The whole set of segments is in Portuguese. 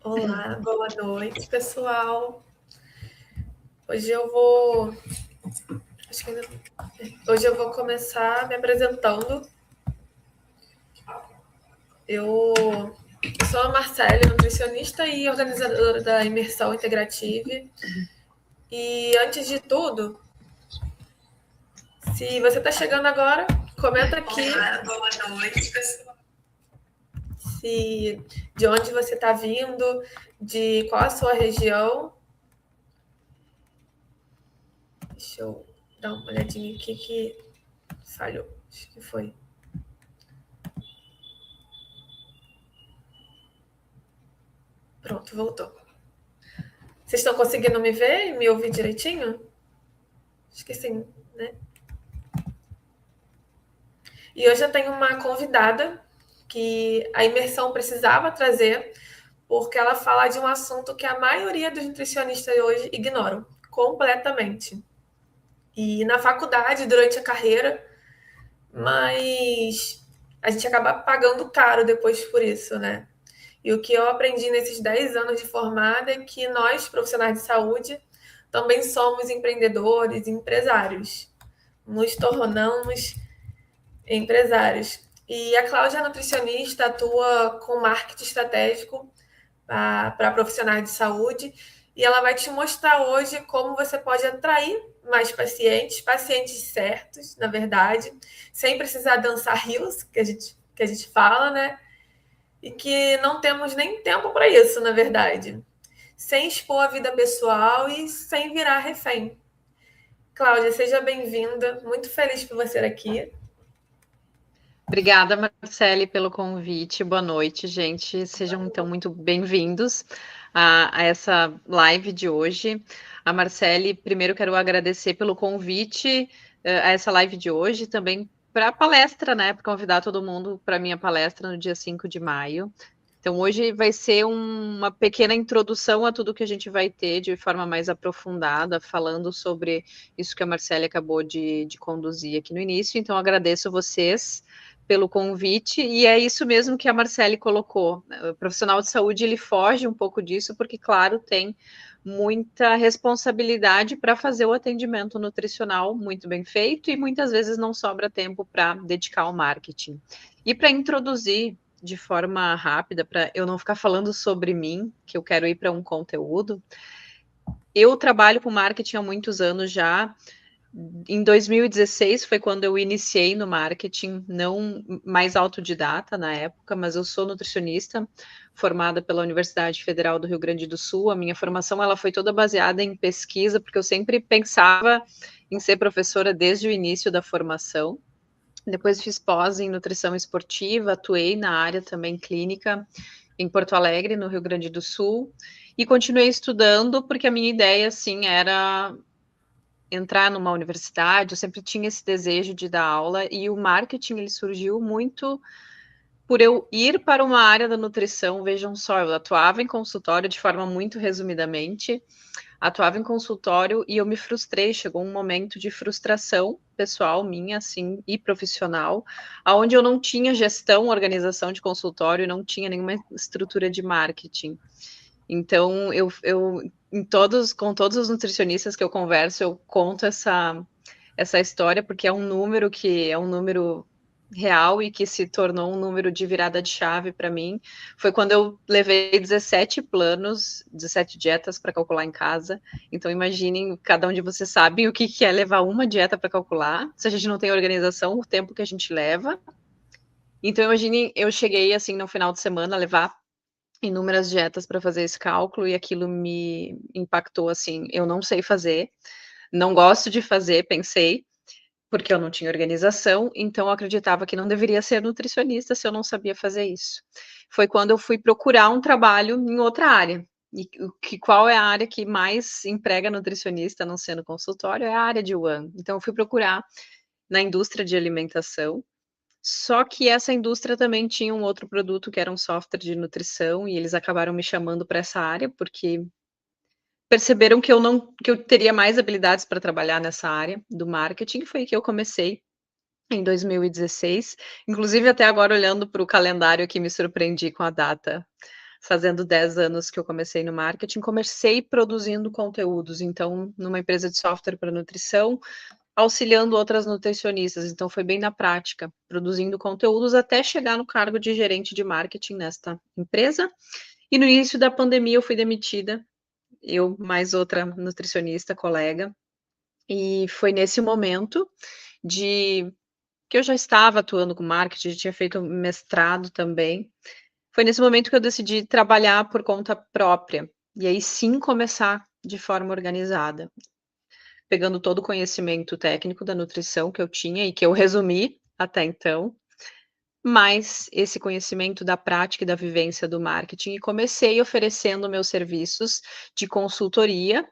Olá, boa noite, pessoal. Hoje eu vou, acho que ainda, hoje eu vou começar me apresentando. Eu sou a Marcele, nutricionista e organizadora da Imersão Integrative. E antes de tudo, se você está chegando agora, comenta aqui. Olá, boa noite, pessoal. De onde você está vindo, de qual a sua região. Deixa eu dar uma olhadinha aqui que falhou. Acho que foi. Pronto, voltou. Vocês estão conseguindo me ver e me ouvir direitinho? Acho que sim, né? E hoje eu tenho uma convidada que a imersão precisava trazer, porque ela fala de um assunto que a maioria dos nutricionistas hoje ignoram completamente. E na faculdade, durante a carreira, mas a gente acaba pagando caro depois por isso, né? E o que eu aprendi nesses 10 anos de formada é que nós, profissionais de saúde, também somos empreendedores, empresários. Nos tornamos empresários. E a Cláudia é nutricionista, atua com marketing estratégico para profissionais de saúde, e ela vai te mostrar hoje como você pode atrair mais pacientes, pacientes certos, na verdade, sem precisar dançar rios, que a gente fala, né? E que não temos nem tempo para isso, na verdade. Sem expor a vida pessoal e sem virar refém. Cláudia, seja bem-vinda. Muito feliz por você aqui. Obrigada, Marcele, pelo convite. Boa noite, gente. Sejam, então, muito bem-vindos a essa live de hoje. A Marcele, primeiro quero agradecer pelo convite a essa live de hoje, também para a palestra, né? Para convidar todo mundo para a minha palestra no dia 5 de maio. Então, hoje vai ser uma pequena introdução a tudo que a gente vai ter de forma mais aprofundada, falando sobre isso que a Marcele acabou de conduzir aqui no início. Então, agradeço vocês pelo convite, e é isso mesmo que a Marcele colocou. O profissional de saúde, ele foge um pouco disso, porque, claro, tem muita responsabilidade para fazer o atendimento nutricional muito bem feito, e muitas vezes não sobra tempo para dedicar ao marketing. E para introduzir de forma rápida, para eu não ficar falando sobre mim, que eu quero ir para um conteúdo, eu trabalho com marketing há muitos anos já. Em 2016 foi quando eu iniciei no marketing, não mais autodidata na época, mas eu sou nutricionista, formada pela Universidade Federal do Rio Grande do Sul. A minha formação ela foi toda baseada em pesquisa, porque eu sempre pensava em ser professora desde o início da formação. Depois fiz pós em nutrição esportiva, atuei na área também clínica em Porto Alegre, no Rio Grande do Sul, e continuei estudando porque a minha ideia, assim, era entrar numa universidade. Eu sempre tinha esse desejo de dar aula, e o marketing ele surgiu muito por eu ir para uma área da nutrição. Vejam só, eu atuava em consultório de forma muito resumidamente, atuava em consultório e eu me frustrei, chegou um momento de frustração pessoal minha, assim, e profissional, aonde eu não tinha gestão, organização de consultório, não tinha nenhuma estrutura de marketing. Então, com todos os nutricionistas que eu converso, eu conto essa história, porque é um número que é um número real e que se tornou um número de virada de chave para mim. Foi quando eu levei 17 planos, 17 dietas para calcular em casa. Então, imaginem, cada um de vocês sabe o que é levar uma dieta para calcular. Se a gente não tem organização, o tempo que a gente leva. Então, imaginem, eu cheguei, assim, no final de semana a levar inúmeras dietas para fazer esse cálculo, e aquilo me impactou, assim. Eu não sei fazer, não gosto de fazer, pensei, porque eu não tinha organização, então eu acreditava que não deveria ser nutricionista se eu não sabia fazer isso. Foi quando eu fui procurar um trabalho em outra área. E qual é a área que mais emprega nutricionista, não sendo consultório? É a área de UAN. Então eu fui procurar na indústria de alimentação. Só que essa indústria também tinha um outro produto que era um software de nutrição, e eles acabaram me chamando para essa área porque perceberam que eu teria mais habilidades para trabalhar nessa área do marketing. Foi que eu comecei em 2016. Inclusive, até agora, olhando para o calendário aqui, me surpreendi com a data. fazendo 10 anos que eu comecei no marketing, comecei produzindo conteúdos, então, numa empresa de software para nutrição, auxiliando outras nutricionistas, então foi bem na prática, produzindo conteúdos até chegar no cargo de gerente de marketing nesta empresa. E no início da pandemia eu fui demitida, eu mais outra nutricionista, colega, e foi nesse momento de que eu já estava atuando com marketing, já tinha feito mestrado também. Foi nesse momento que eu decidi trabalhar por conta própria, e aí sim começar de forma organizada, pegando todo o conhecimento técnico da nutrição que eu tinha e que eu resumi até então, mais esse conhecimento da prática e da vivência do marketing, e comecei oferecendo meus serviços de consultoria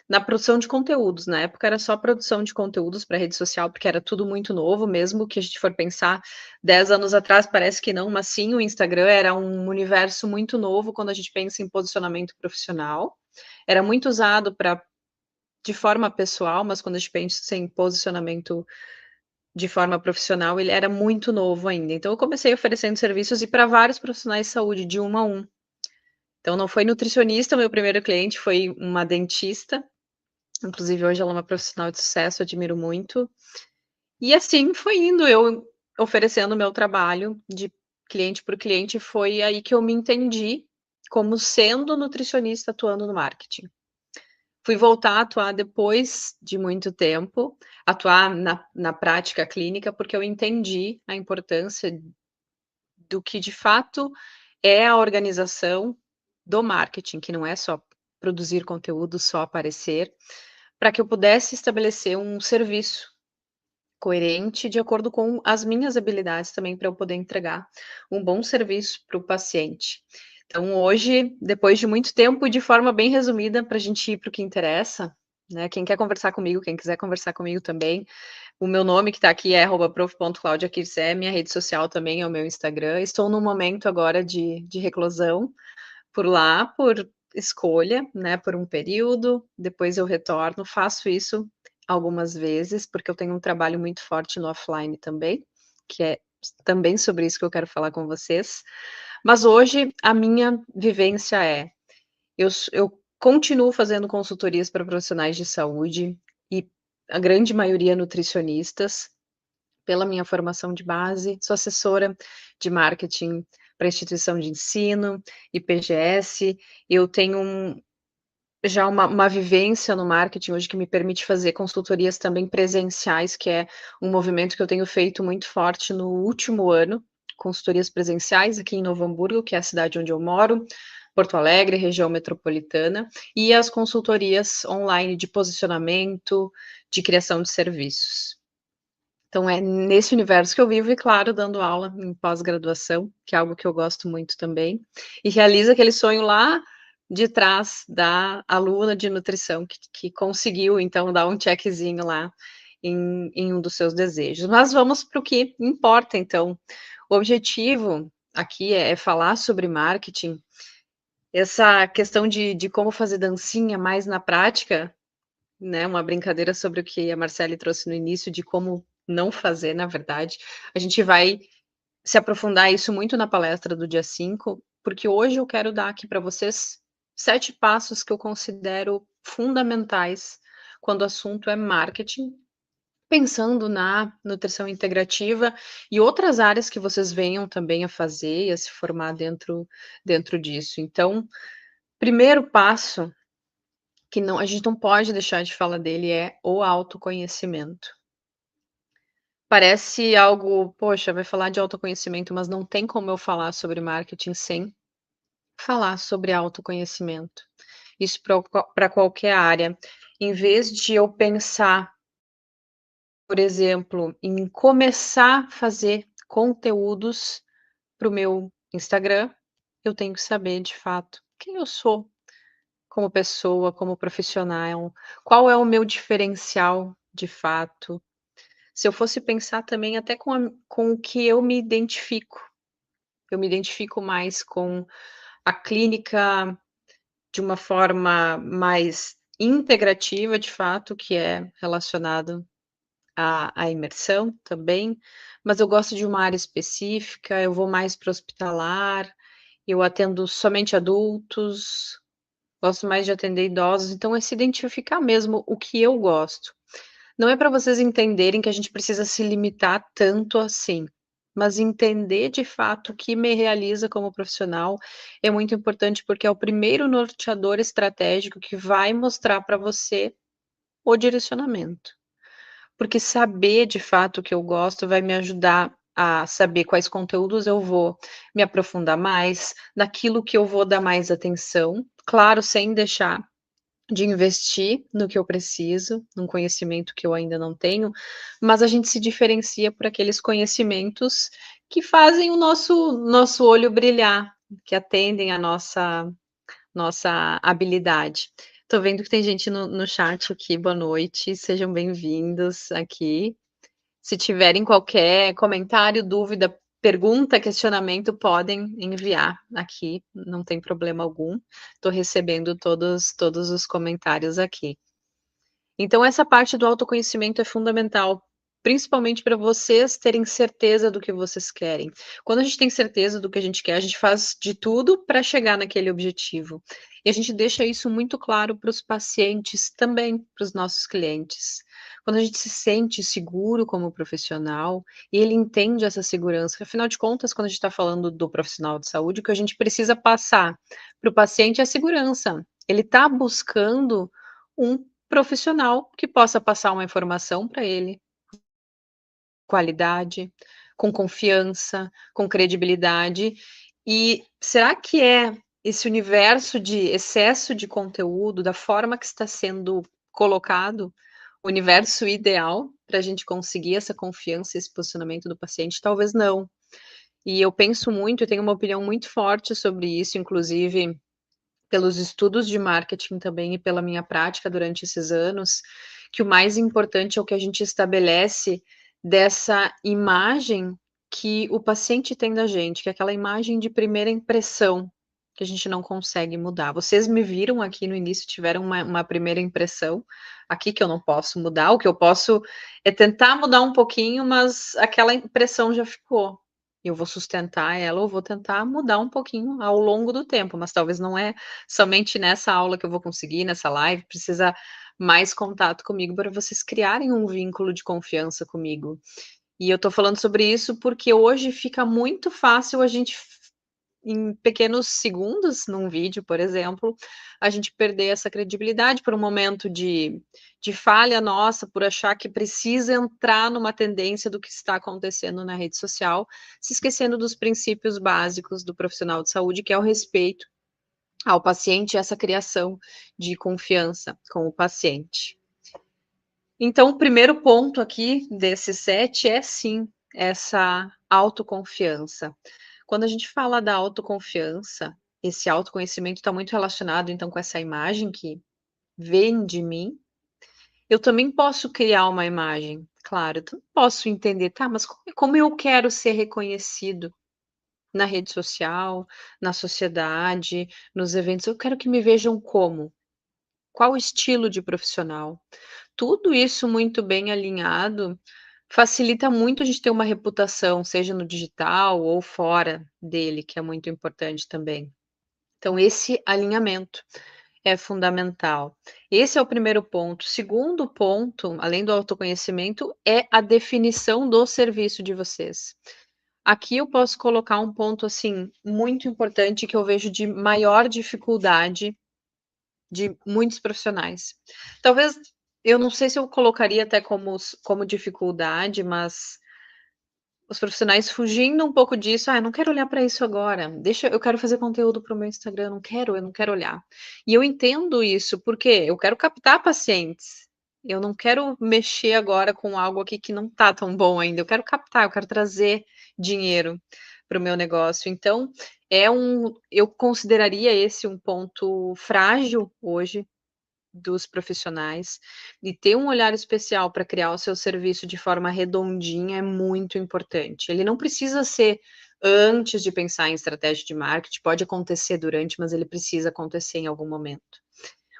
na produção de conteúdos. Na época era só produção de conteúdos para rede social, porque era tudo muito novo, mesmo que a gente for pensar 10 anos atrás, parece que não, mas sim, o Instagram era um universo muito novo quando a gente pensa em posicionamento profissional. Era muito usado para de forma pessoal, mas quando a gente pensa em posicionamento de forma profissional, ele era muito novo ainda. Então eu comecei oferecendo serviços e para vários profissionais de saúde, de um a um. Então não foi nutricionista, meu primeiro cliente foi uma dentista, inclusive hoje ela é uma profissional de sucesso, admiro muito. E assim foi indo, eu oferecendo o meu trabalho de cliente por cliente, foi aí que eu me entendi como sendo nutricionista atuando no marketing. Fui voltar a atuar depois de muito tempo, atuar na prática clínica, porque eu entendi a importância do que de fato é a organização do marketing, que não é só produzir conteúdo, só aparecer, para que eu pudesse estabelecer um serviço coerente de acordo com as minhas habilidades também, para eu poder entregar um bom serviço para o paciente. Então hoje, depois de muito tempo e de forma bem resumida, para a gente ir para o que interessa, né, quem quer conversar comigo, quem quiser conversar comigo também, o meu nome que está aqui é @prof.claudiaquircé, minha rede social também é o meu Instagram. Estou num momento agora de reclusão por lá, por escolha, né, por um período, depois eu retorno, faço isso algumas vezes, porque eu tenho um trabalho muito forte no offline também, que é também sobre isso que eu quero falar com vocês. Mas hoje a minha vivência é, eu continuo fazendo consultorias para profissionais de saúde e a grande maioria nutricionistas, pela minha formação de base, sou assessora de marketing para instituição de ensino, IPGS, eu tenho já uma vivência no marketing hoje que me permite fazer consultorias também presenciais, que é um movimento que eu tenho feito muito forte no último ano, consultorias presenciais aqui em Novo Hamburgo, que é a cidade onde eu moro, Porto Alegre, região metropolitana, e as consultorias online de posicionamento, de criação de serviços. Então é nesse universo que eu vivo e, claro, dando aula em pós-graduação, que é algo que eu gosto muito também, e realizo aquele sonho lá de trás da aluna de nutrição que conseguiu, então, dar um checkzinho lá em um dos seus desejos. Mas vamos para o que importa, então. O objetivo aqui é falar sobre marketing, essa questão de como fazer dancinha mais na prática, né, uma brincadeira sobre o que a Marcele trouxe no início, de como não fazer, na verdade. A gente vai se aprofundar isso muito na palestra do dia 5, porque hoje eu quero dar aqui para vocês 7 passos que eu considero fundamentais quando o assunto é marketing, pensando na nutrição integrativa e outras áreas que vocês venham também a fazer e a se formar dentro disso. Então, primeiro passo que não, a gente não pode deixar de falar dele é o autoconhecimento. Parece algo, poxa, vai falar de autoconhecimento, mas não tem como eu falar sobre marketing sem falar sobre autoconhecimento. Isso para qualquer área. Em vez de eu pensar, por exemplo, em começar a fazer conteúdos para o meu Instagram, eu tenho que saber de fato quem eu sou como pessoa, como profissional, qual é o meu diferencial de fato. Se eu fosse pensar também até com o que eu me identifico mais com a clínica de uma forma mais integrativa, de fato, que é relacionado à imersão também, mas eu gosto de uma área específica, eu vou mais para hospitalar, eu atendo somente adultos, gosto mais de atender idosos, então é se identificar mesmo o que eu gosto. Não é para vocês entenderem que a gente precisa se limitar tanto assim, mas entender de fato o que me realiza como profissional é muito importante, porque é o primeiro norteador estratégico que vai mostrar para você o direcionamento. Porque saber de fato o que eu gosto vai me ajudar a saber quais conteúdos eu vou me aprofundar mais, naquilo que eu vou dar mais atenção, claro, sem deixar de investir no que eu preciso, num conhecimento que eu ainda não tenho, mas a gente se diferencia por aqueles conhecimentos que fazem o nosso olho brilhar, que atendem a nossa habilidade. Tô vendo que tem gente no chat aqui, boa noite, sejam bem-vindos aqui. Se tiverem qualquer comentário, dúvida, pergunta, questionamento, podem enviar aqui, não tem problema algum. Estou recebendo todos os comentários aqui. Então essa parte do autoconhecimento é fundamental, principalmente para vocês terem certeza do que vocês querem. Quando a gente tem certeza do que a gente quer, a gente faz de tudo para chegar naquele objetivo. E a gente deixa isso muito claro para os pacientes também, para os nossos clientes. Quando a gente se sente seguro como profissional e ele entende essa segurança, afinal de contas, quando a gente está falando do profissional de saúde, o que a gente precisa passar para o paciente é a segurança. Ele está buscando um profissional que possa passar uma informação para ele, qualidade, com confiança, com credibilidade. E será que é esse universo de excesso de conteúdo, da forma que está sendo colocado, o universo ideal para a gente conseguir essa confiança, esse posicionamento do paciente? Talvez não. E eu penso muito, eu tenho uma opinião muito forte sobre isso, inclusive pelos estudos de marketing também e pela minha prática durante esses anos, que o mais importante é o que a gente estabelece dessa imagem que o paciente tem da gente, que é aquela imagem de primeira impressão, que a gente não consegue mudar. Vocês me viram aqui no início, tiveram uma primeira impressão aqui que eu não posso mudar, o que eu posso é tentar mudar um pouquinho, mas aquela impressão já ficou. Eu vou sustentar ela ou vou tentar mudar um pouquinho ao longo do tempo, mas talvez não é somente nessa aula que eu vou conseguir, nessa live, precisa mais contato comigo para vocês criarem um vínculo de confiança comigo. E eu tô falando sobre isso porque hoje fica muito fácil a gente, em pequenos segundos, num vídeo, por exemplo, a gente perder essa credibilidade por um momento de falha nossa, por achar que precisa entrar numa tendência do que está acontecendo na rede social, se esquecendo dos princípios básicos do profissional de saúde, que é o respeito ao paciente, essa criação de confiança com o paciente. Então, o primeiro ponto aqui desse set é sim essa autoconfiança. Quando a gente fala da autoconfiança, esse autoconhecimento está muito relacionado então com essa imagem que vem de mim. Eu também posso criar uma imagem, claro, eu também posso entender, tá, mas como eu quero ser reconhecido na rede social, na sociedade, nos eventos, eu quero que me vejam como? Qual o estilo de profissional? Tudo isso muito bem alinhado, facilita muito a gente ter uma reputação, seja no digital ou fora dele, que é muito importante também. Então esse alinhamento é fundamental. Esse é o primeiro ponto. Segundo ponto, além do autoconhecimento, é a definição do serviço de vocês. Aqui eu posso colocar um ponto, assim, muito importante que eu vejo de maior dificuldade de muitos profissionais. Talvez, eu não sei se eu colocaria até como dificuldade, mas os profissionais fugindo um pouco disso: "Ah, eu não quero olhar para isso agora, deixa eu quero fazer conteúdo para o meu Instagram, eu não quero olhar". E eu entendo isso, porque eu quero captar pacientes, eu não quero mexer agora com algo aqui que não tá tão bom ainda, eu quero captar, eu quero trazer dinheiro para o meu negócio. Então, eu consideraria esse um ponto frágil hoje dos profissionais, e ter um olhar especial para criar o seu serviço de forma redondinha é muito importante. Ele não precisa ser antes de pensar em estratégia de marketing, pode acontecer durante, mas ele precisa acontecer em algum momento.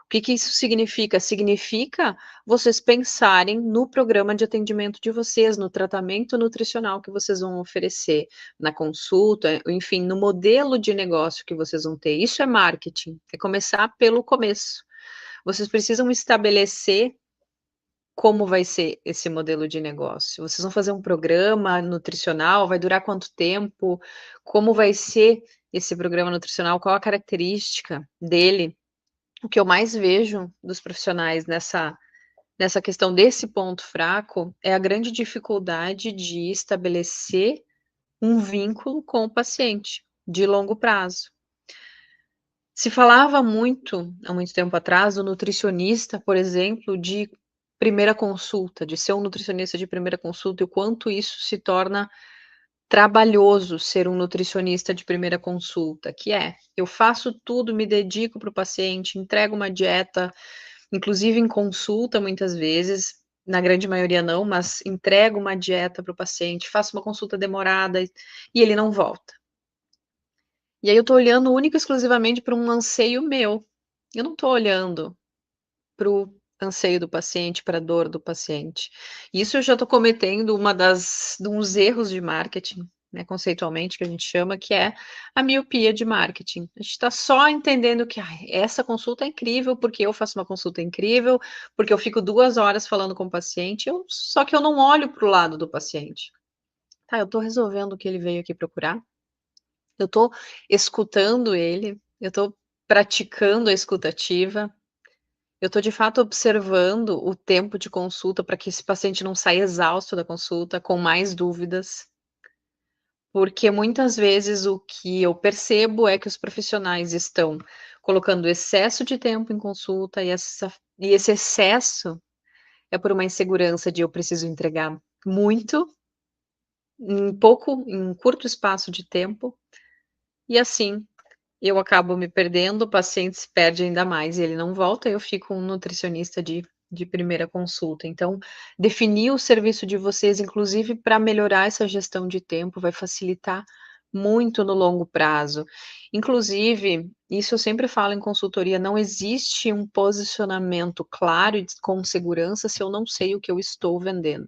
que que isso significa? Significa vocês pensarem no programa de atendimento de vocês, no tratamento nutricional que vocês vão oferecer, na consulta, enfim, no modelo de negócio que vocês vão ter. Isso é marketing, é começar pelo começo. Vocês precisam estabelecer como vai ser esse modelo de negócio. Vocês vão fazer um programa nutricional, vai durar quanto tempo? Como vai ser esse programa nutricional? Qual a característica dele? O que eu mais vejo dos profissionais nessa questão desse ponto fraco é a grande dificuldade de estabelecer um vínculo com o paciente de longo prazo. Se falava muito, há muito tempo atrás, o nutricionista, por exemplo, de primeira consulta, de ser um nutricionista de primeira consulta, e o quanto isso se torna trabalhoso ser um nutricionista de primeira consulta, que é, eu faço tudo, me dedico para o paciente, entrego uma dieta, inclusive em consulta muitas vezes, na grande maioria não, mas entrego uma dieta para o paciente, faço uma consulta demorada e ele não volta. E aí eu estou olhando única e exclusivamente para um anseio meu. Eu não estou olhando para o anseio do paciente, para a dor do paciente. Isso eu já estou cometendo de uns erros de marketing, né, conceitualmente, que a gente chama, que é a miopia de marketing. A gente está só entendendo que essa consulta é incrível, porque eu faço uma consulta incrível, porque eu fico 2 horas falando com o paciente, só que eu não olho para o lado do paciente. Tá, eu estou resolvendo o que ele veio aqui procurar, eu estou escutando ele, eu estou praticando a escutativa, eu estou de fato observando o tempo de consulta para que esse paciente não saia exausto da consulta, com mais dúvidas. Porque muitas vezes o que eu percebo é que os profissionais estão colocando excesso de tempo em consulta e esse excesso é por uma insegurança de eu preciso entregar muito em um curto espaço de tempo, e assim eu acabo me perdendo, o paciente se perde ainda mais e ele não volta, eu fico um nutricionista de primeira consulta. Então, definir o serviço de vocês, inclusive para melhorar essa gestão de tempo, vai facilitar muito no longo prazo. Inclusive, isso eu sempre falo em consultoria, não existe um posicionamento claro e com segurança se eu não sei o que eu estou vendendo.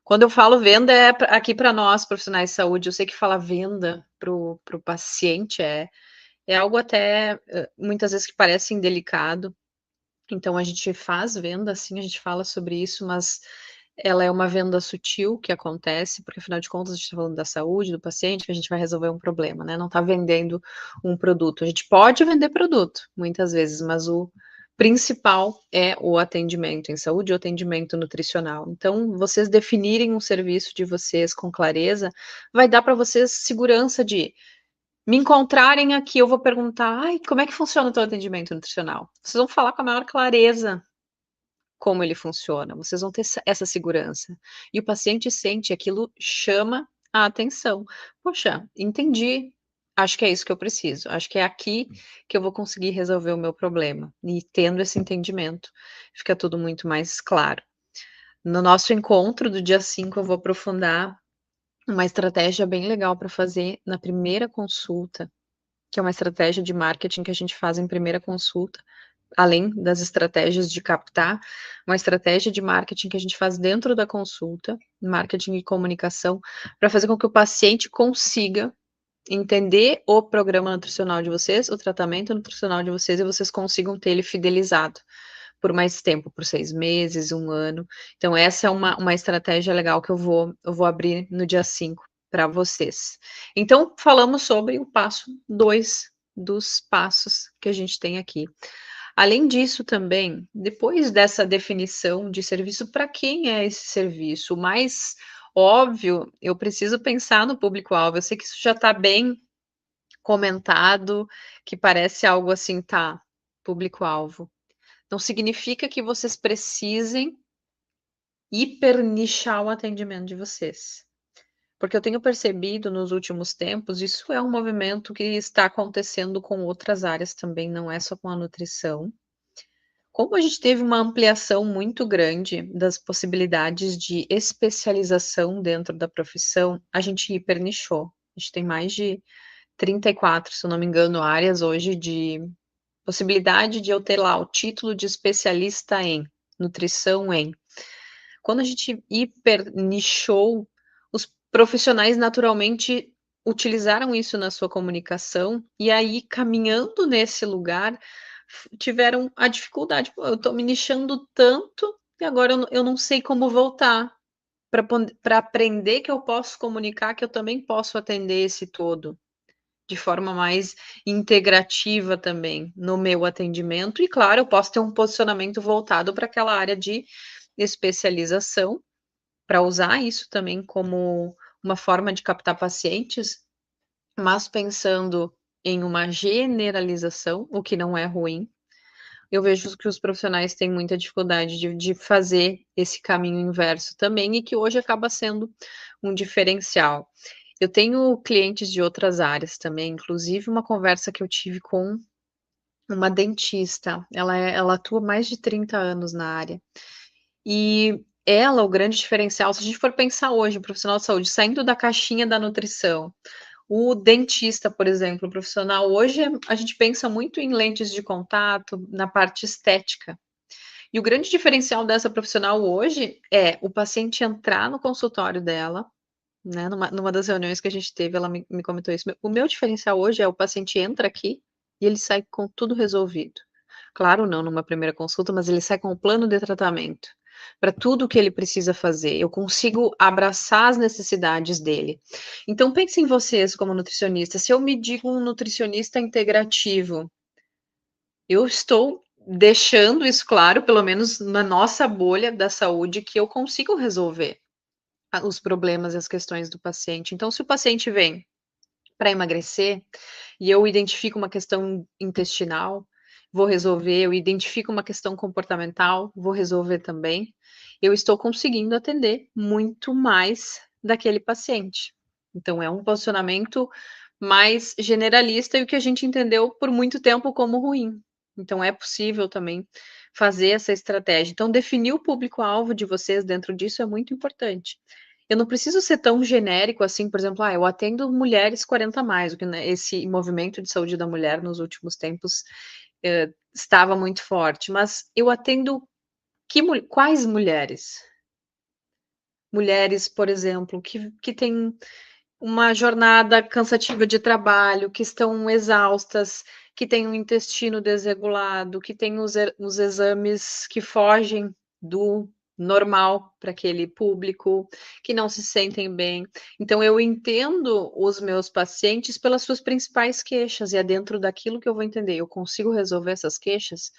Quando eu falo venda, é aqui para nós, profissionais de saúde, eu sei que falar venda para o paciente é algo até, muitas vezes que parece indelicado, então a gente faz venda, sim, a gente fala sobre isso, mas ela é uma venda sutil que acontece, porque afinal de contas a gente está falando da saúde do paciente, que a gente vai resolver um problema, né, não está vendendo um produto. A gente pode vender produto, muitas vezes, mas o principal é o atendimento em saúde, o atendimento nutricional. Então, vocês definirem um serviço de vocês com clareza, vai dar para vocês segurança de me encontrarem aqui, eu vou perguntar: "Ai, como é que funciona o teu atendimento nutricional?". Vocês vão falar com a maior clareza como ele funciona, vocês vão ter essa segurança. E o paciente sente, aquilo chama a atenção. "Poxa, entendi, acho que é isso que eu preciso, acho que é aqui que eu vou conseguir resolver o meu problema". E tendo esse entendimento, fica tudo muito mais claro. No nosso encontro do dia 5, eu vou aprofundar uma estratégia bem legal para fazer na primeira consulta, que é uma estratégia de marketing que a gente faz em primeira consulta, além das estratégias de captar, uma estratégia de marketing que a gente faz dentro da consulta, marketing e comunicação, para fazer com que o paciente consiga entender o programa nutricional de vocês, o tratamento nutricional de vocês, e vocês consigam ter ele fidelizado por mais tempo, por 6 meses, 1 ano. Então, essa é uma estratégia legal que eu vou abrir no dia 5 para vocês. Então, falamos sobre o passo 2 dos passos que a gente tem aqui. Além disso, também, depois dessa definição de serviço, para quem é esse serviço? O mais óbvio, eu preciso pensar no público-alvo. Eu sei que isso já está bem comentado, que parece algo assim, tá, público-alvo. Não significa que vocês precisem hipernichar o atendimento de vocês. Porque eu tenho percebido nos últimos tempos, isso é um movimento que está acontecendo com outras áreas também, não é só com a nutrição. Como a gente teve uma ampliação muito grande das possibilidades de especialização dentro da profissão, a gente hipernichou. A gente tem mais de 34, se eu não me engano, áreas hoje de possibilidade de eu ter lá o título de especialista em nutrição em. Quando a gente hiper nichou, os profissionais naturalmente utilizaram isso na sua comunicação, e aí caminhando nesse lugar, tiveram a dificuldade: "Pô, eu estou me nichando tanto e agora eu não sei como voltar para aprender que eu posso comunicar, que eu também posso atender esse todo, de forma mais integrativa também no meu atendimento". E claro, eu posso ter um posicionamento voltado para aquela área de especialização, para usar isso também como uma forma de captar pacientes, mas pensando em uma generalização, o que não é ruim. Eu vejo que os profissionais têm muita dificuldade de fazer esse caminho inverso também, e que hoje acaba sendo um diferencial. Eu tenho clientes de outras áreas também, inclusive uma conversa que eu tive com uma dentista, ela atua mais de 30 anos na área. E ela, o grande diferencial, se a gente for pensar hoje, um profissional de saúde saindo da caixinha da nutrição, o dentista, por exemplo, o profissional hoje, a gente pensa muito em lentes de contato, na parte estética. E o grande diferencial dessa profissional hoje é o paciente entrar no consultório dela, né, numa das reuniões que a gente teve, ela me comentou isso: "O meu diferencial hoje é o paciente entra aqui e ele sai com tudo resolvido". Claro, não numa primeira consulta, mas ele sai com o plano de tratamento, para tudo o que ele precisa fazer. Eu consigo abraçar as necessidades dele. Então pense em vocês como nutricionista, se eu me digo um nutricionista integrativo, eu estou deixando isso claro, pelo menos na nossa bolha da saúde, que eu consigo resolver os problemas e as questões do paciente. Então, se o paciente vem para emagrecer e eu identifico uma questão intestinal, vou resolver. Eu identifico uma questão comportamental, vou resolver também. Eu estou conseguindo atender muito mais daquele paciente. Então, é um posicionamento mais generalista, e o que a gente entendeu por muito tempo como ruim. Então, é possível também fazer essa estratégia. Então, definir o público-alvo de vocês dentro disso é muito importante. Eu não preciso ser tão genérico assim, por exemplo, eu atendo mulheres 40 a mais, o que, né, esse movimento de saúde da mulher nos últimos tempos, estava muito forte, mas eu atendo quais mulheres? Mulheres, por exemplo, que têm uma jornada cansativa de trabalho, que estão exaustas, que têm um intestino desregulado, que têm os exames que fogem do normal para aquele público, que não se sentem bem. Então eu entendo os meus pacientes pelas suas principais queixas, e é dentro daquilo que eu vou entender. Eu consigo resolver essas queixas,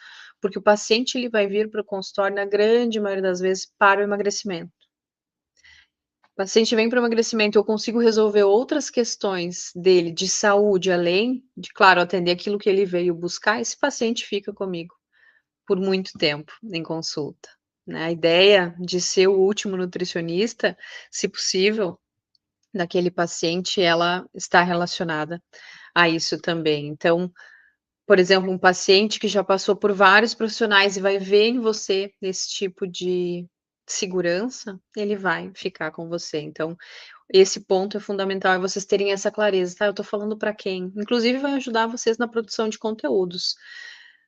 porque o paciente ele vai vir para o consultório, na grande maioria das vezes, para o emagrecimento. O paciente vem para o emagrecimento, eu consigo resolver outras questões dele de saúde, além de, claro, atender aquilo que ele veio buscar, esse paciente fica comigo por muito tempo em consulta, né. A ideia de ser o último nutricionista, se possível, daquele paciente, ela está relacionada a isso também. Então, por exemplo, um paciente que já passou por vários profissionais e vai ver em você esse tipo de segurança, ele vai ficar com você. Então, esse ponto é fundamental, é vocês terem essa clareza, tá, eu tô falando para quem? Inclusive vai ajudar vocês na produção de conteúdos.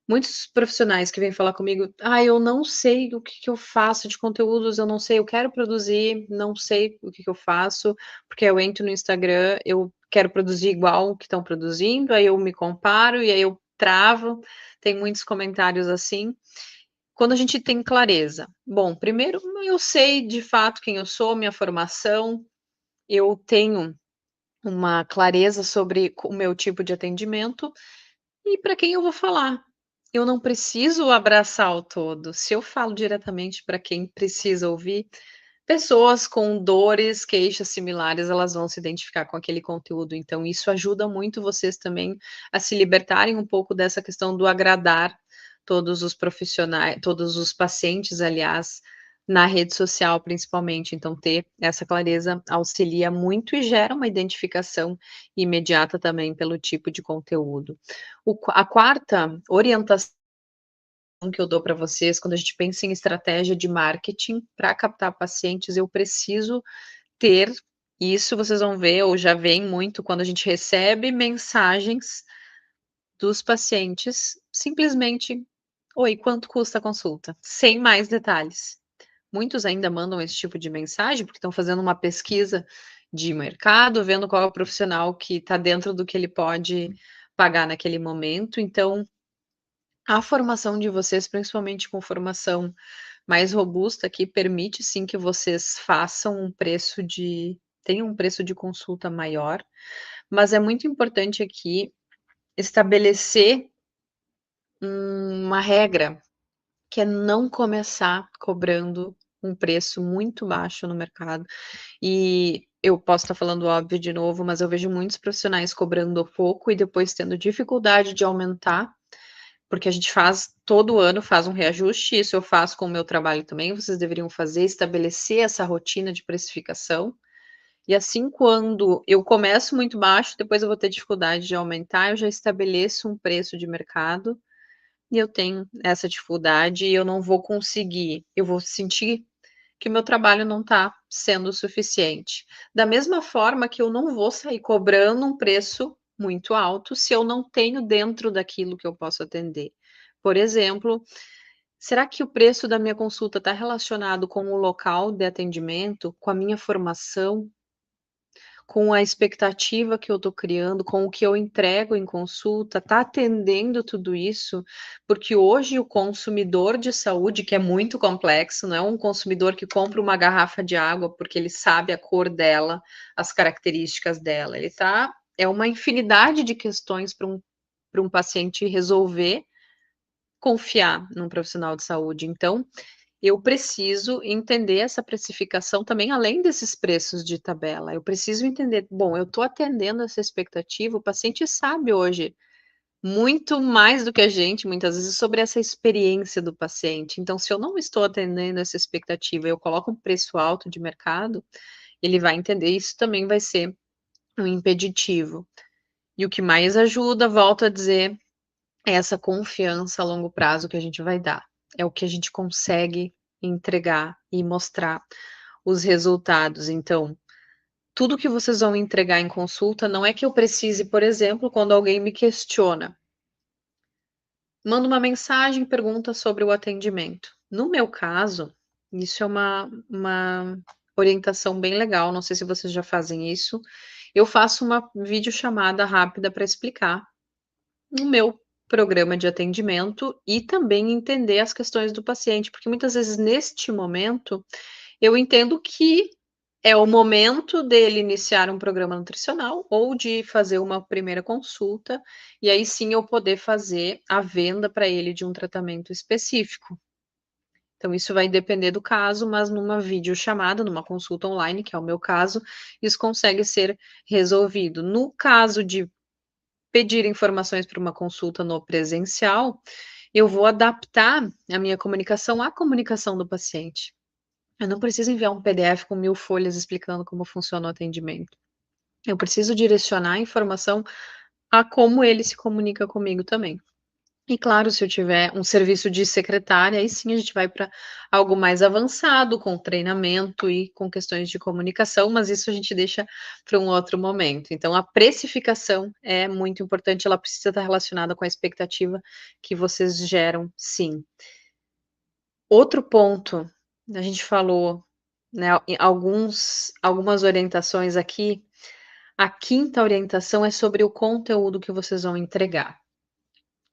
Muitos profissionais que vêm falar comigo: eu não sei o que que eu faço de conteúdos, eu não sei, eu quero produzir, não sei o que que eu faço, porque eu entro no Instagram, eu quero produzir igual o que estão produzindo, aí eu me comparo e aí eu travo". Tem muitos comentários assim. Quando a gente tem clareza, bom, primeiro eu sei de fato quem eu sou, minha formação, eu tenho uma clareza sobre o meu tipo de atendimento e para quem eu vou falar. Eu não preciso abraçar o todo. Se eu falo diretamente para quem precisa ouvir, pessoas com dores, queixas similares, elas vão se identificar com aquele conteúdo. Então, isso ajuda muito vocês também a se libertarem um pouco dessa questão do agradar todos os profissionais, todos os pacientes, aliás, na rede social, principalmente. Então, ter essa clareza auxilia muito e gera uma identificação imediata também pelo tipo de conteúdo. A quarta orientação que eu dou para vocês, quando a gente pensa em estratégia de marketing para captar pacientes, eu preciso ter, e isso vocês vão ver, ou já veem muito quando a gente recebe mensagens dos pacientes simplesmente: oi, quanto custa a consulta? Sem mais detalhes. Muitos ainda mandam esse tipo de mensagem, porque estão fazendo uma pesquisa de mercado, vendo qual é o profissional que está dentro do que ele pode pagar naquele momento. Então, a formação de vocês, principalmente com formação mais robusta, que permite sim que vocês façam um preço de tenham um preço de consulta maior, mas é muito importante aqui estabelecer uma regra, que é não começar cobrando um preço muito baixo no mercado. E eu posso estar falando óbvio de novo, mas eu vejo muitos profissionais cobrando pouco e depois tendo dificuldade de aumentar, porque a gente faz todo ano, faz um reajuste, isso eu faço com o meu trabalho também, vocês deveriam fazer, estabelecer essa rotina de precificação. E assim, quando eu começo muito baixo, depois eu vou ter dificuldade de aumentar, eu já estabeleço um preço de mercado e eu tenho essa dificuldade e eu não vou conseguir, eu vou sentir que o meu trabalho não está sendo suficiente. Da mesma forma que eu não vou sair cobrando um preço muito alto se eu não tenho dentro daquilo que eu posso atender. Por exemplo, será que o preço da minha consulta está relacionado com o local de atendimento, com a minha formação, com a expectativa que eu estou criando, com o que eu entrego em consulta, está atendendo tudo isso? Porque hoje o consumidor de saúde, que é muito complexo, não é um consumidor que compra uma garrafa de água porque ele sabe a cor dela, as características dela. É uma infinidade de questões para um paciente resolver confiar num profissional de saúde. Então, eu preciso entender essa precificação também, além desses preços de tabela. Eu preciso entender, bom, eu estou atendendo essa expectativa, o paciente sabe hoje muito mais do que a gente, muitas vezes, sobre essa experiência do paciente. Então, se eu não estou atendendo essa expectativa, eu coloco um preço alto de mercado, ele vai entender, isso também vai ser um impeditivo. E o que mais ajuda, volto a dizer, é essa confiança a longo prazo que a gente vai dar. É o que a gente consegue entregar e mostrar os resultados. Então, tudo que vocês vão entregar em consulta não é que eu precise, por exemplo, quando alguém me questiona, manda uma mensagem, pergunta sobre o atendimento. No meu caso, isso é uma orientação bem legal, não sei se vocês já fazem isso. Eu faço uma videochamada rápida para explicar no meu programa de atendimento e também entender as questões do paciente, porque muitas vezes neste momento eu entendo que é o momento dele iniciar um programa nutricional ou de fazer uma primeira consulta, e aí sim eu poder fazer a venda para ele de um tratamento específico. Então, isso vai depender do caso, mas numa videochamada, numa consulta online, que é o meu caso, isso consegue ser resolvido. No caso de pedir informações para uma consulta no presencial, eu vou adaptar a minha comunicação à comunicação do paciente. Eu não preciso enviar um PDF com 1000 folhas explicando como funciona o atendimento. Eu preciso direcionar a informação a como ele se comunica comigo também. E claro, se eu tiver um serviço de secretária, aí sim a gente vai para algo mais avançado, com treinamento e com questões de comunicação, mas isso a gente deixa para um outro momento. Então, a precificação é muito importante, ela precisa estar relacionada com a expectativa que vocês geram, sim. Outro ponto, a gente falou, né, em algumas orientações aqui. A quinta orientação é sobre o conteúdo que vocês vão entregar.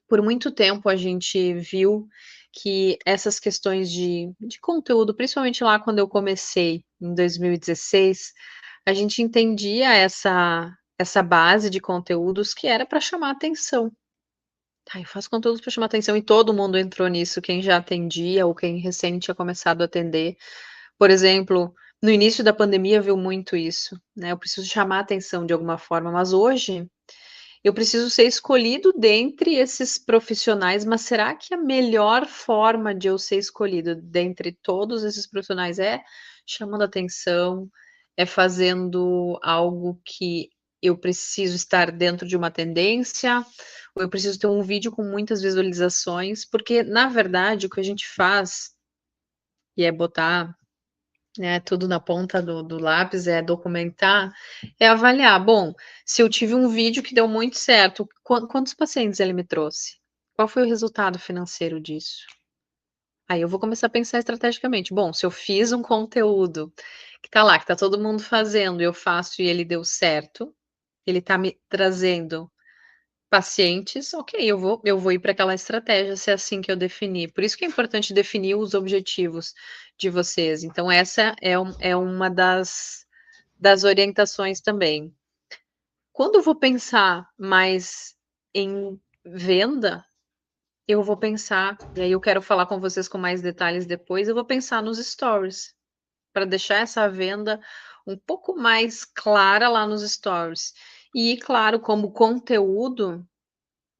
Por muito tempo a gente viu que essas questões de conteúdo, principalmente lá quando eu comecei em 2016, a gente entendia essa base de conteúdos que era para chamar atenção. Tá, eu faço conteúdos para chamar atenção e todo mundo entrou nisso, quem já atendia ou quem recém tinha começado a atender. Por exemplo, no início da pandemia viu muito isso, né, eu preciso chamar atenção de alguma forma, mas hoje eu preciso ser escolhido dentre esses profissionais, mas será que a melhor forma de eu ser escolhido dentre todos esses profissionais é chamando atenção, é fazendo algo que eu preciso estar dentro de uma tendência, ou eu preciso ter um vídeo com muitas visualizações? Porque, na verdade, o que a gente faz, e é botar né? Tudo na ponta do lápis, é documentar, é avaliar. Bom, se eu tive um vídeo que deu muito certo, quantos pacientes ele me trouxe? Qual foi o resultado financeiro disso? Aí eu vou começar a pensar estrategicamente. Bom, se eu fiz um conteúdo que tá lá, que tá todo mundo fazendo, eu faço e ele deu certo, ele tá me trazendo pacientes, ok, eu vou ir para aquela estratégia, se é assim que eu definir. Por isso que é importante definir os objetivos de vocês. Então, essa é uma das orientações também. Quando eu vou pensar mais em venda, eu vou pensar, e aí eu quero falar com vocês com mais detalhes depois, eu vou pensar nos stories, para deixar essa venda um pouco mais clara lá nos stories. E, claro, como conteúdo,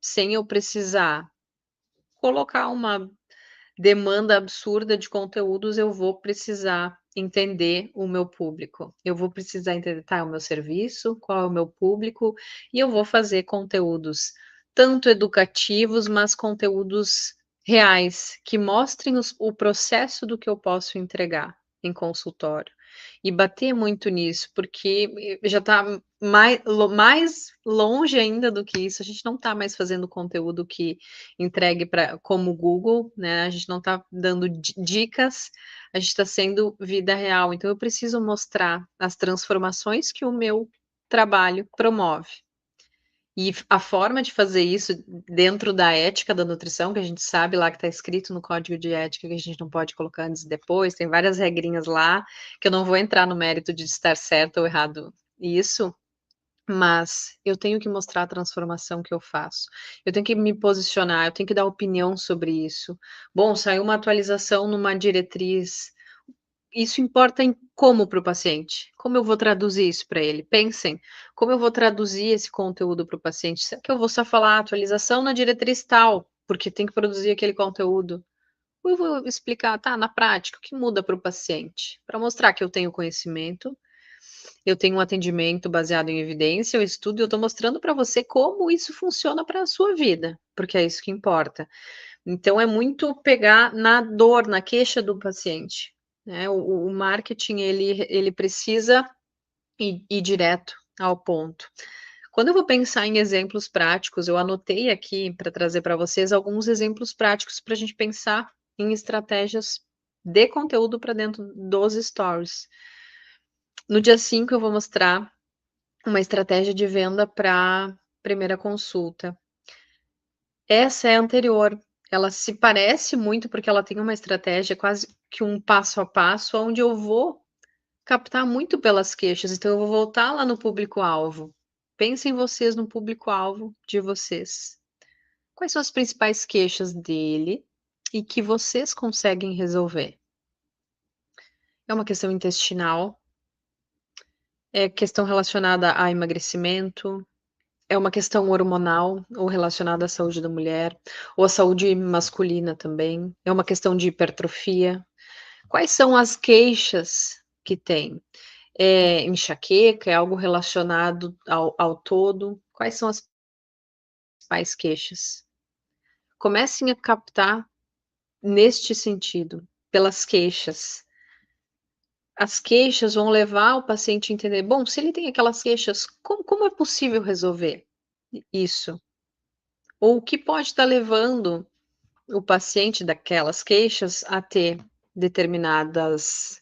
sem eu precisar colocar uma demanda absurda de conteúdos, eu vou precisar entender o meu público. Eu vou precisar entender, tá, o meu serviço, qual é o meu público, e eu vou fazer conteúdos tanto educativos, mas conteúdos reais, que mostrem o processo do que eu posso entregar em consultório. E bater muito nisso, porque já está mais longe ainda do que isso, a gente não está mais fazendo conteúdo que entregue para como o Google, né? A gente não está dando dicas, a gente está sendo vida real. Então, eu preciso mostrar as transformações que o meu trabalho promove. E a forma de fazer isso dentro da ética da nutrição, que a gente sabe lá que está escrito no código de ética que a gente não pode colocar antes e depois, tem várias regrinhas lá, que eu não vou entrar no mérito de estar certo ou errado isso, mas eu tenho que mostrar a transformação que eu faço. Eu tenho que me posicionar, eu tenho que dar opinião sobre isso. Bom, saiu uma atualização numa diretriz. Isso importa em como para o paciente. Como eu vou traduzir isso para ele? Pensem, como eu vou traduzir esse conteúdo para o paciente? Será que eu vou só falar atualização na diretriz tal, porque tem que produzir aquele conteúdo? Ou eu vou explicar, tá, na prática, o que muda para o paciente? Para mostrar que eu tenho conhecimento, eu tenho um atendimento baseado em evidência, eu estudo e eu estou mostrando para você como isso funciona para a sua vida, porque é isso que importa. Então, é muito pegar na dor, na queixa do paciente, né? O marketing, ele precisa ir direto ao ponto. Quando eu vou pensar em exemplos práticos, eu anotei aqui para trazer para vocês alguns exemplos práticos para a gente pensar em estratégias de conteúdo para dentro dos stories. No dia 5, eu vou mostrar uma estratégia de venda para primeira consulta. Essa é a anterior. Ela se parece muito, porque ela tem uma estratégia quase que um passo a passo, onde eu vou captar muito pelas queixas, então eu vou voltar lá no público-alvo. Pensem vocês no público-alvo de vocês. Quais são as principais queixas dele e que vocês conseguem resolver? É uma questão intestinal? É questão relacionada a emagrecimento? É uma questão hormonal ou relacionada à saúde da mulher, ou à saúde masculina também? É uma questão de hipertrofia? Quais são as queixas que tem? É enxaqueca? É algo relacionado ao todo? Quais são as principais queixas? Comecem a captar neste sentido, pelas queixas. As queixas vão levar o paciente a entender, bom, se ele tem aquelas queixas, como é possível resolver isso? Ou o que pode estar levando o paciente daquelas queixas a ter determinados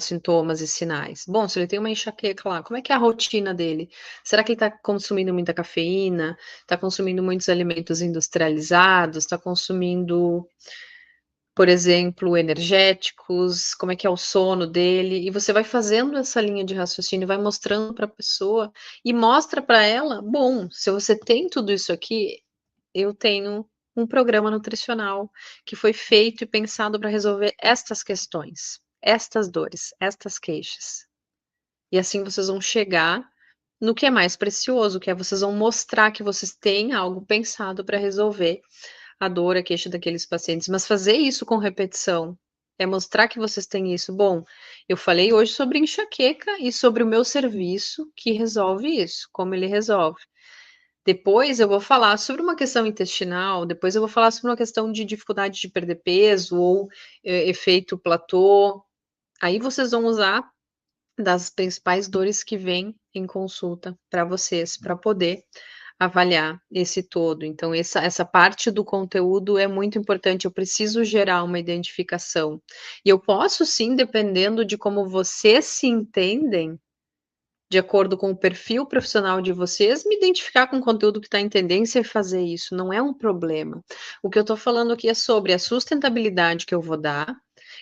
sintomas e sinais. Bom, se ele tem uma enxaqueca lá, como é que é a rotina dele? Será que ele está consumindo muita cafeína? Está consumindo muitos alimentos industrializados? Está consumindo, por exemplo, energéticos? Como é que é o sono dele? E você vai fazendo essa linha de raciocínio, vai mostrando para a pessoa e mostra para ela, bom, se você tem tudo isso aqui, eu tenho um programa nutricional que foi feito e pensado para resolver estas questões, estas dores, estas queixas. E assim vocês vão chegar no que é mais precioso, que é vocês vão mostrar que vocês têm algo pensado para resolver a dor, a queixa daqueles pacientes, mas fazer isso com repetição, é mostrar que vocês têm isso. Bom, eu falei hoje sobre enxaqueca e sobre o meu serviço que resolve isso, como ele resolve. Depois eu vou falar sobre uma questão intestinal, depois eu vou falar sobre uma questão de dificuldade de perder peso ou efeito platô. Aí vocês vão usar das principais dores que vêm em consulta para vocês, para poder avaliar esse todo. Então, essa parte do conteúdo é muito importante. Eu preciso gerar uma identificação. E eu posso sim, dependendo de como vocês se entendem, de acordo com o perfil profissional de vocês, me identificar com o conteúdo que está em tendência e fazer isso, não é um problema. O que eu estou falando aqui é sobre a sustentabilidade que eu vou dar,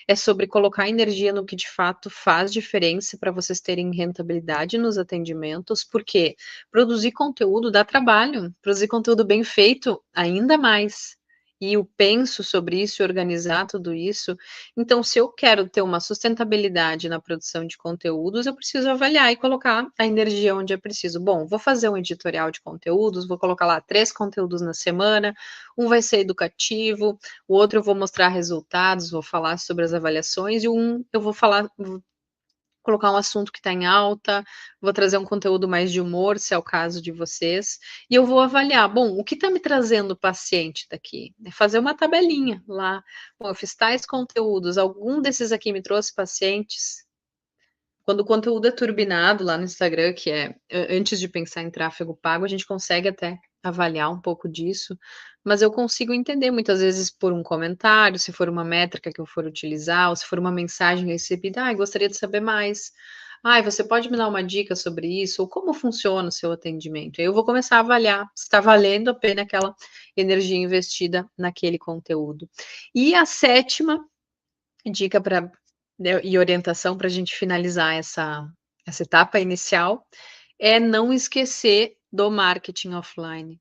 é sobre colocar energia no que de fato faz diferença para vocês terem rentabilidade nos atendimentos, porque produzir conteúdo dá trabalho, produzir conteúdo bem feito ainda mais. E eu penso sobre isso e organizar tudo isso. Então, se eu quero ter uma sustentabilidade na produção de conteúdos, eu preciso avaliar e colocar a energia onde é preciso. Bom, vou fazer um editorial de conteúdos, vou colocar lá 3 conteúdos na semana, um vai ser educativo, o outro eu vou mostrar resultados, vou falar sobre as avaliações, e um eu vou falar, vou colocar um assunto que está em alta, vou trazer um conteúdo mais de humor, se é o caso de vocês, e eu vou avaliar, bom, o que está me trazendo paciente daqui? É fazer uma tabelinha lá. Bom, eu fiz tais conteúdos, algum desses aqui me trouxe pacientes? Quando o conteúdo é turbinado lá no Instagram, que é antes de pensar em tráfego pago, a gente consegue até avaliar um pouco disso, mas eu consigo entender muitas vezes por um comentário, se for uma métrica que eu for utilizar, ou se for uma mensagem recebida, gostaria de saber mais. Você pode me dar uma dica sobre isso? Ou como funciona o seu atendimento? Aí eu vou começar a avaliar se está valendo a pena aquela energia investida naquele conteúdo. E a sétima dica para e orientação para a gente finalizar essa etapa inicial, é não esquecer do marketing offline.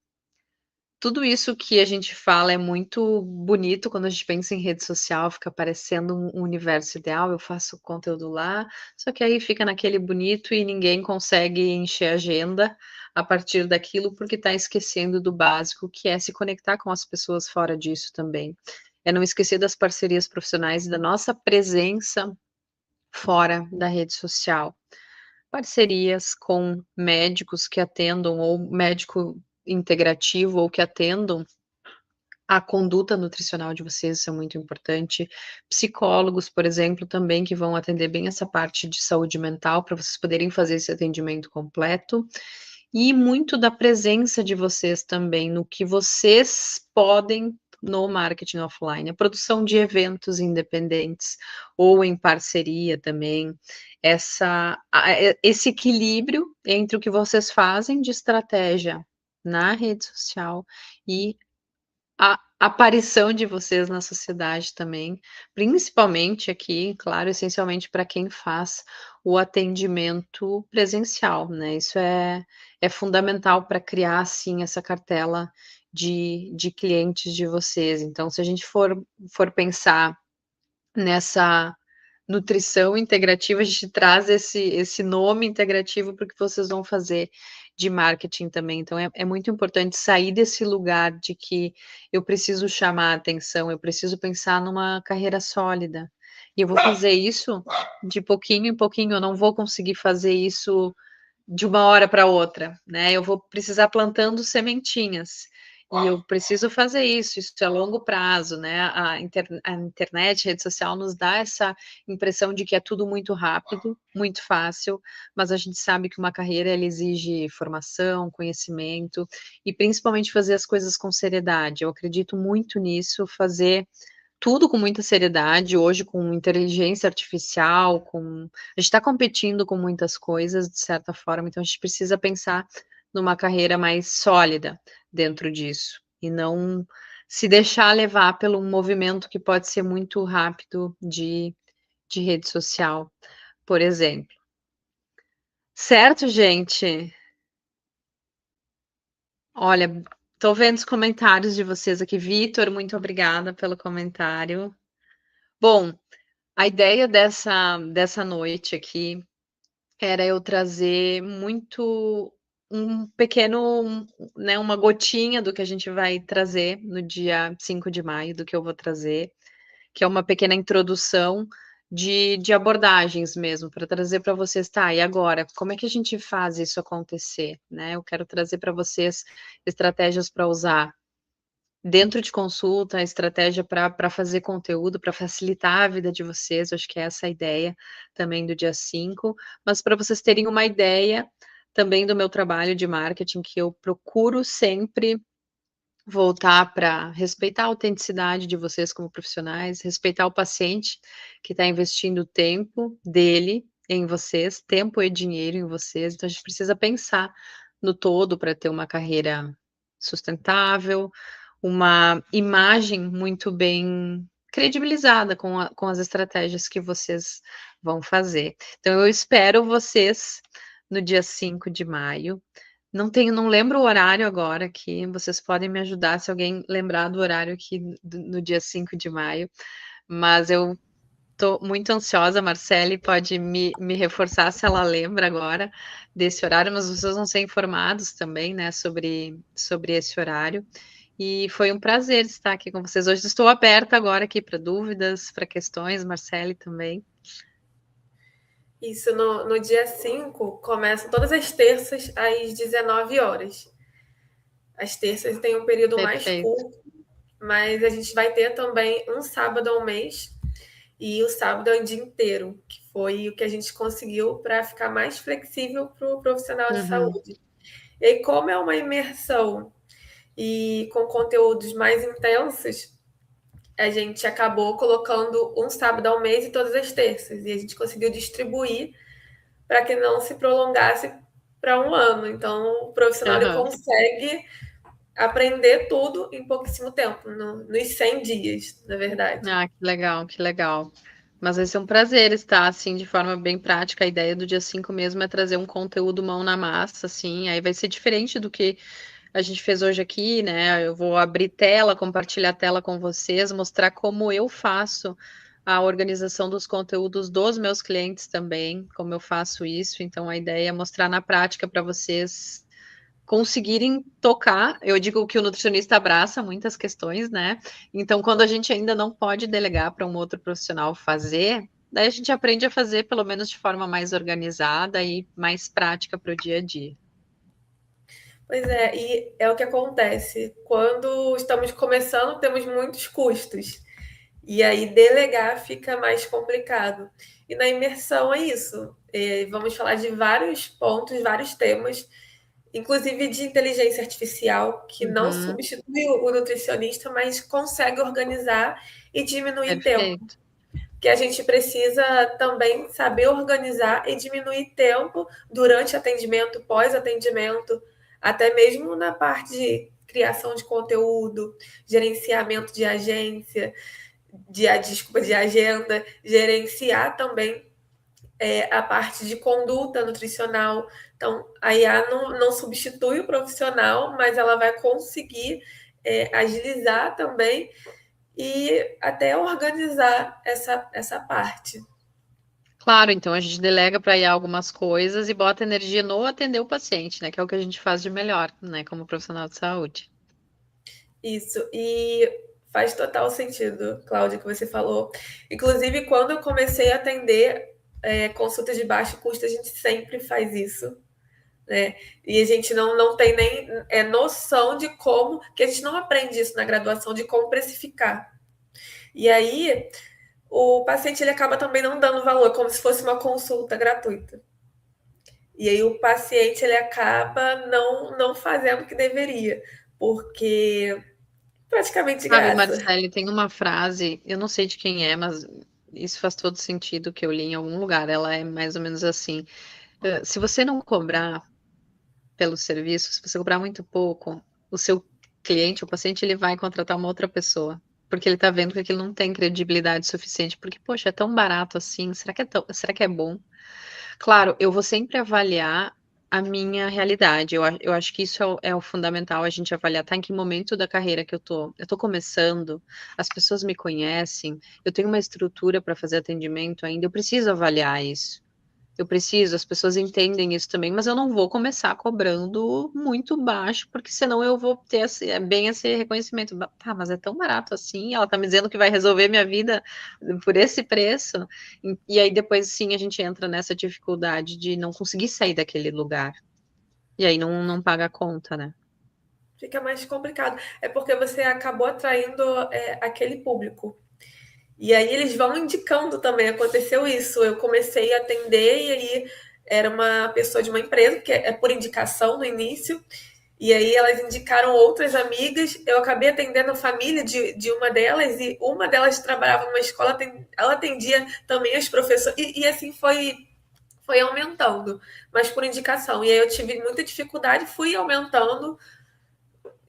Tudo isso que a gente fala é muito bonito quando a gente pensa em rede social, fica parecendo um universo ideal, eu faço conteúdo lá, só que aí fica naquele bonito e ninguém consegue encher a agenda a partir daquilo, porque está esquecendo do básico, que é se conectar com as pessoas fora disso também. É não esquecer das parcerias profissionais e da nossa presença fora da rede social. Parcerias com médicos que atendam, ou médico integrativo, ou que atendam a conduta nutricional de vocês, isso é muito importante. Psicólogos, por exemplo, também que vão atender bem essa parte de saúde mental, para vocês poderem fazer esse atendimento completo. E muito da presença de vocês também no que vocês podem no marketing offline, a produção de eventos independentes ou em parceria também, esse equilíbrio entre o que vocês fazem de estratégia na rede social e a aparição de vocês na sociedade também, principalmente aqui, claro, essencialmente para quem faz o atendimento presencial, né, isso é fundamental para criar, assim, essa cartela de clientes de vocês. Então, se a gente for pensar nessa nutrição integrativa, a gente traz esse nome integrativo para o que vocês vão fazer de marketing também. Então, é muito importante sair desse lugar de que eu preciso chamar a atenção, eu preciso pensar numa carreira sólida. E eu vou fazer isso de pouquinho em pouquinho, eu não vou conseguir fazer isso de uma hora para outra, né? Eu vou precisar plantando sementinhas. E eu preciso fazer isso é a longo prazo, né? A internet, a rede social nos dá essa impressão de que é tudo muito rápido, muito fácil, mas a gente sabe que uma carreira ela exige formação, conhecimento e principalmente fazer as coisas com seriedade. Eu acredito muito nisso, fazer tudo com muita seriedade, hoje com inteligência artificial, a gente está competindo com muitas coisas, de certa forma, então a gente precisa pensar numa carreira mais sólida dentro disso, e não se deixar levar pelo um movimento que pode ser muito rápido de rede social, por exemplo. Certo, gente? Olha, tô vendo os comentários de vocês aqui. Vitor, muito obrigada pelo comentário. Bom, a ideia dessa noite aqui era eu trazer muito um pequeno, né, uma gotinha do que a gente vai trazer no dia 5 de maio, do que eu vou trazer, que é uma pequena introdução de abordagens mesmo, para trazer para vocês, tá, e agora, como é que a gente faz isso acontecer, né? Eu quero trazer para vocês estratégias para usar dentro de consulta, a estratégia para fazer conteúdo, para facilitar a vida de vocês, acho que é essa a ideia também do dia 5. Mas para vocês terem uma ideia também do meu trabalho de marketing, que eu procuro sempre voltar para respeitar a autenticidade de vocês como profissionais, respeitar o paciente que está investindo o tempo dele em vocês, tempo e dinheiro em vocês, então a gente precisa pensar no todo para ter uma carreira sustentável, uma imagem muito bem credibilizada com as estratégias que vocês vão fazer. Então eu espero vocês no dia 5 de maio. Não lembro o horário agora aqui, vocês podem me ajudar se alguém lembrar do horário aqui no dia 5 de maio, mas eu tô muito ansiosa, a Marcele pode me reforçar se ela lembra agora desse horário, mas vocês vão ser informados também, né, sobre esse horário. E foi um prazer estar aqui com vocês hoje. Estou aberta agora aqui para dúvidas, para questões, Marcele também. Isso, no dia 5 começam todas as terças às 19 horas. As terças têm um período mais Perfeito. curto, mas a gente vai ter também um sábado ao mês, e o sábado é o dia inteiro, que foi o que a gente conseguiu para ficar mais flexível para o profissional de Uhum. saúde. E aí, como é uma imersão e com conteúdos mais intensos, a gente acabou colocando um sábado ao mês e todas as terças. E a gente conseguiu distribuir para que não se prolongasse para um ano. Então, o profissional ele Uhum. consegue aprender tudo em pouquíssimo tempo, nos 100 dias, na verdade. Ah, que legal, que legal. Mas vai ser um prazer estar, assim, de forma bem prática. A ideia do dia 5 mesmo é trazer um conteúdo mão na massa, assim, aí vai ser diferente do que a gente fez hoje aqui, né? Eu vou abrir tela, compartilhar tela com vocês, mostrar como eu faço a organização dos conteúdos dos meus clientes também, como eu faço isso. Então, a ideia é mostrar na prática para vocês conseguirem tocar. Eu digo que o nutricionista abraça muitas questões, né? Então, quando a gente ainda não pode delegar para um outro profissional fazer, daí a gente aprende a fazer pelo menos de forma mais organizada e mais prática para o dia a dia. Pois é, e é o que acontece. Quando estamos começando, temos muitos custos. E aí delegar fica mais complicado. E na imersão é isso. Vamos falar de vários pontos, vários temas, inclusive de inteligência artificial, que não Uhum, substitui o nutricionista, mas consegue organizar e diminuir tempo. perfeito. Que a gente precisa também saber organizar e diminuir tempo durante atendimento, pós-atendimento, até mesmo na parte de criação de conteúdo, gerenciamento de agência, de agenda, gerenciar também a parte de conduta nutricional. Então, a IA não substitui o profissional, mas ela vai conseguir agilizar também e até organizar essa parte. Claro, então a gente delega para IA algumas coisas e bota energia no atender o paciente, né? Que é o que a gente faz de melhor, né? Como profissional de saúde. Isso, e faz total sentido, Cláudia, que você falou. Inclusive, quando eu comecei a atender consultas de baixo custo, a gente sempre faz isso, né? E a gente não tem nem noção de como, que a gente não aprende isso na graduação, de como precificar. E aí, o paciente ele acaba também não dando valor, como se fosse uma consulta gratuita. E aí o paciente ele acaba não fazendo o que deveria, porque praticamente de Sabe, graça. Marcele, tem uma frase, eu não sei de quem é, mas isso faz todo sentido que eu li em algum lugar. Ela é mais ou menos assim: se você não cobrar pelo serviço, se você cobrar muito pouco, o seu cliente, o paciente, ele vai contratar uma outra pessoa, porque ele tá vendo que aquilo não tem credibilidade suficiente, porque, poxa, é tão barato assim, será que é bom? Claro, eu vou sempre avaliar a minha realidade. Eu acho que isso é o fundamental, a gente avaliar, tá, em que momento da carreira que eu tô. Eu tô começando, as pessoas me conhecem, eu tenho uma estrutura para fazer atendimento ainda, eu preciso avaliar isso. Eu preciso, as pessoas entendem isso também, mas eu não vou começar cobrando muito baixo, porque senão eu vou ter bem esse reconhecimento. Tá, mas é tão barato assim, ela tá me dizendo que vai resolver minha vida por esse preço. E aí depois sim a gente entra nessa dificuldade de não conseguir sair daquele lugar. E aí não paga a conta, né? fica mais complicado. É porque você acabou atraindo aquele público. E aí eles vão indicando também. Aconteceu isso. Eu comecei a atender e aí era uma pessoa de uma empresa, que é por indicação no início. E aí elas indicaram outras amigas. Eu acabei atendendo a família de uma delas e uma delas trabalhava numa escola, ela atendia também as professoras. E assim foi aumentando, mas por indicação. E aí eu tive muita dificuldade, fui aumentando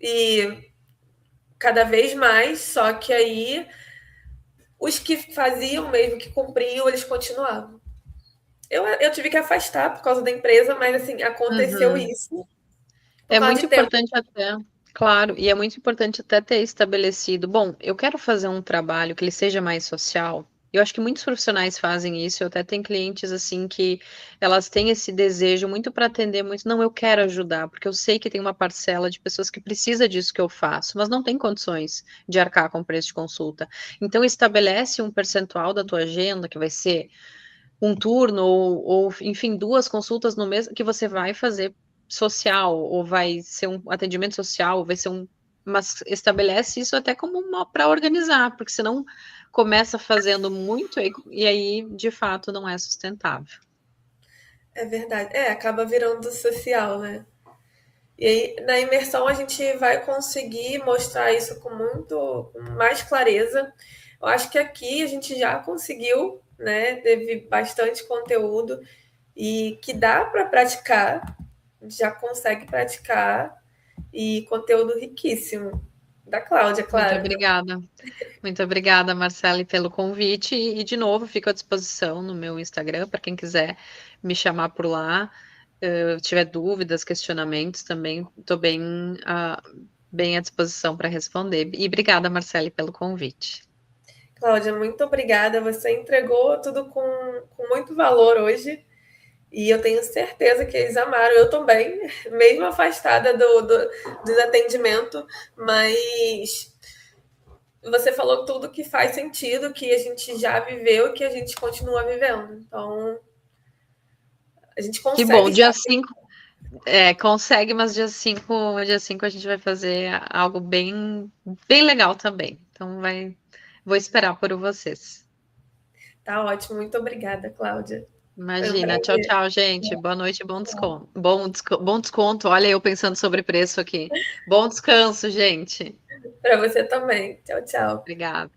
e cada vez mais, só que aí os que faziam mesmo, que cumpriam, eles continuavam. Eu tive que afastar por causa da empresa, mas assim, aconteceu Uhum. isso por É causa muito de tempo. importante até, claro, e é muito importante até ter estabelecido, bom, eu quero fazer um trabalho que ele seja mais social. Eu acho que muitos profissionais fazem isso, eu até tenho clientes assim que elas têm esse desejo muito para atender muito, não, eu quero ajudar, porque eu sei que tem uma parcela de pessoas que precisa disso que eu faço, mas não tem condições de arcar com o preço de consulta. Então estabelece um percentual da tua agenda que vai ser um turno ou enfim, 2 consultas no mês que você vai fazer social, ou vai ser um atendimento social, ou vai ser um, mas estabelece isso até como uma para organizar, porque senão começa fazendo muito e aí, de fato, não é sustentável. É verdade. Acaba virando social, né? E aí, na imersão, a gente vai conseguir mostrar isso com mais clareza. Eu acho que aqui a gente já conseguiu, né? Teve bastante conteúdo e que dá para praticar, já consegue praticar e conteúdo riquíssimo. Da Cláudia, claro. Muito obrigada, Marcele, pelo convite e de novo fico à disposição no meu Instagram para quem quiser me chamar por lá, tiver dúvidas, questionamentos também, estou bem à disposição para responder. E obrigada, Marcele, pelo convite. Cláudia, muito obrigada. Você entregou tudo com muito valor hoje. E eu tenho certeza que eles amaram. Eu também, mesmo afastada do atendimento, mas você falou tudo que faz sentido, que a gente já viveu e que a gente continua vivendo. Então, a gente Que bom, consegue dia sabe? 5 consegue, mas dia cinco a gente vai fazer algo bem legal também. Então vou esperar por vocês. Tá ótimo. Muito obrigada, Cláudia. Foi um Imagina. Tchau, prazer. tchau, gente. Boa noite, bom desconto. Bom desconto. Olha eu pensando sobre preço aqui. Bom descanso, gente. Para você também. Tchau, tchau. Obrigada.